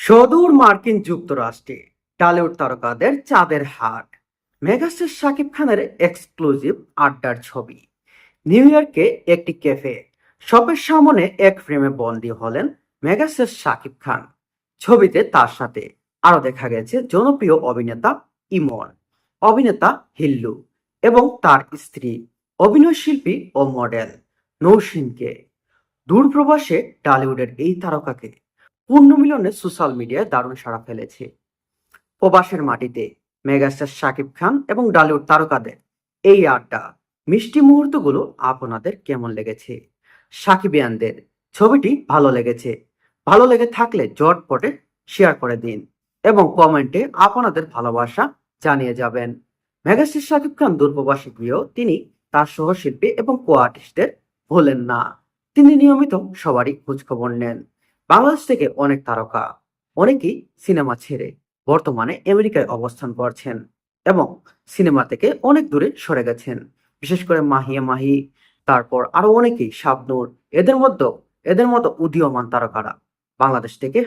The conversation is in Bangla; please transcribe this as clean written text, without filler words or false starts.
সুদূর মার্কিন যুক্তরাষ্ট্রে টলিউড তারকাদের চাঁদের হাট। মেগাস্টার শাকিব খানের এক্সক্লুসিভ আড্ডার ছবি। নিউ ইয়র্কে একটি ক্যাফে শপের সামনে এক ফ্রেমে বন্দী হলেন মেগাস্টার শাকিব খান। ছবিতে তার সাথে আরো দেখা গেছে জনপ্রিয় অভিনেতা ইমন, অভিনেতা হিল্লু এবং তার স্ত্রী অভিনয়শিল্পী ও মডেল নৌসিনকে। দূরপ্রবাসে টলিউডের এই তারকাকে পূর্ণ মিলনে সোশ্যাল মিডিয়ায় দারুণ সাড়া ফেলেছে। প্রবাসের মাটিতে মেগাস্টার শাকিব খান এবং টলিউড তারকাদের এই আড্ডা, মিষ্টি মুহূর্তগুলো আপনাদের কেমন লেগেছে? সাকিবিয়ানদের ছবিটি ভালো লেগেছে? ভালো লেগে থাকলে ঝটপটে শেয়ার করে দিন এবং কমেন্টে আপনাদের ভালোবাসা জানিয়ে যাবেন। মেগাস্টার শাকিব খান দূরপ্রবাসে গিয়েও তিনি তার সহশিল্পী এবং কো আর্টিস্টদের ভোলেন না। তিনি নিয়মিত সবারই খোঁজখবর নেন। বাংলাদেশ থেকে অনেক তারকা অনেকেই সিনেমা ছেড়ে বর্তমানে আমেরিকায় অবস্থান করছেন এবং সিনেমা থেকে অনেক দূরে সরে গেছেন। বিশেষ করে মাহিয়া মাহি, তারপর আরো অনেকেই, শাবনূর, এদের মতো উদীয়মান তারকারা বাংলাদেশ থেকে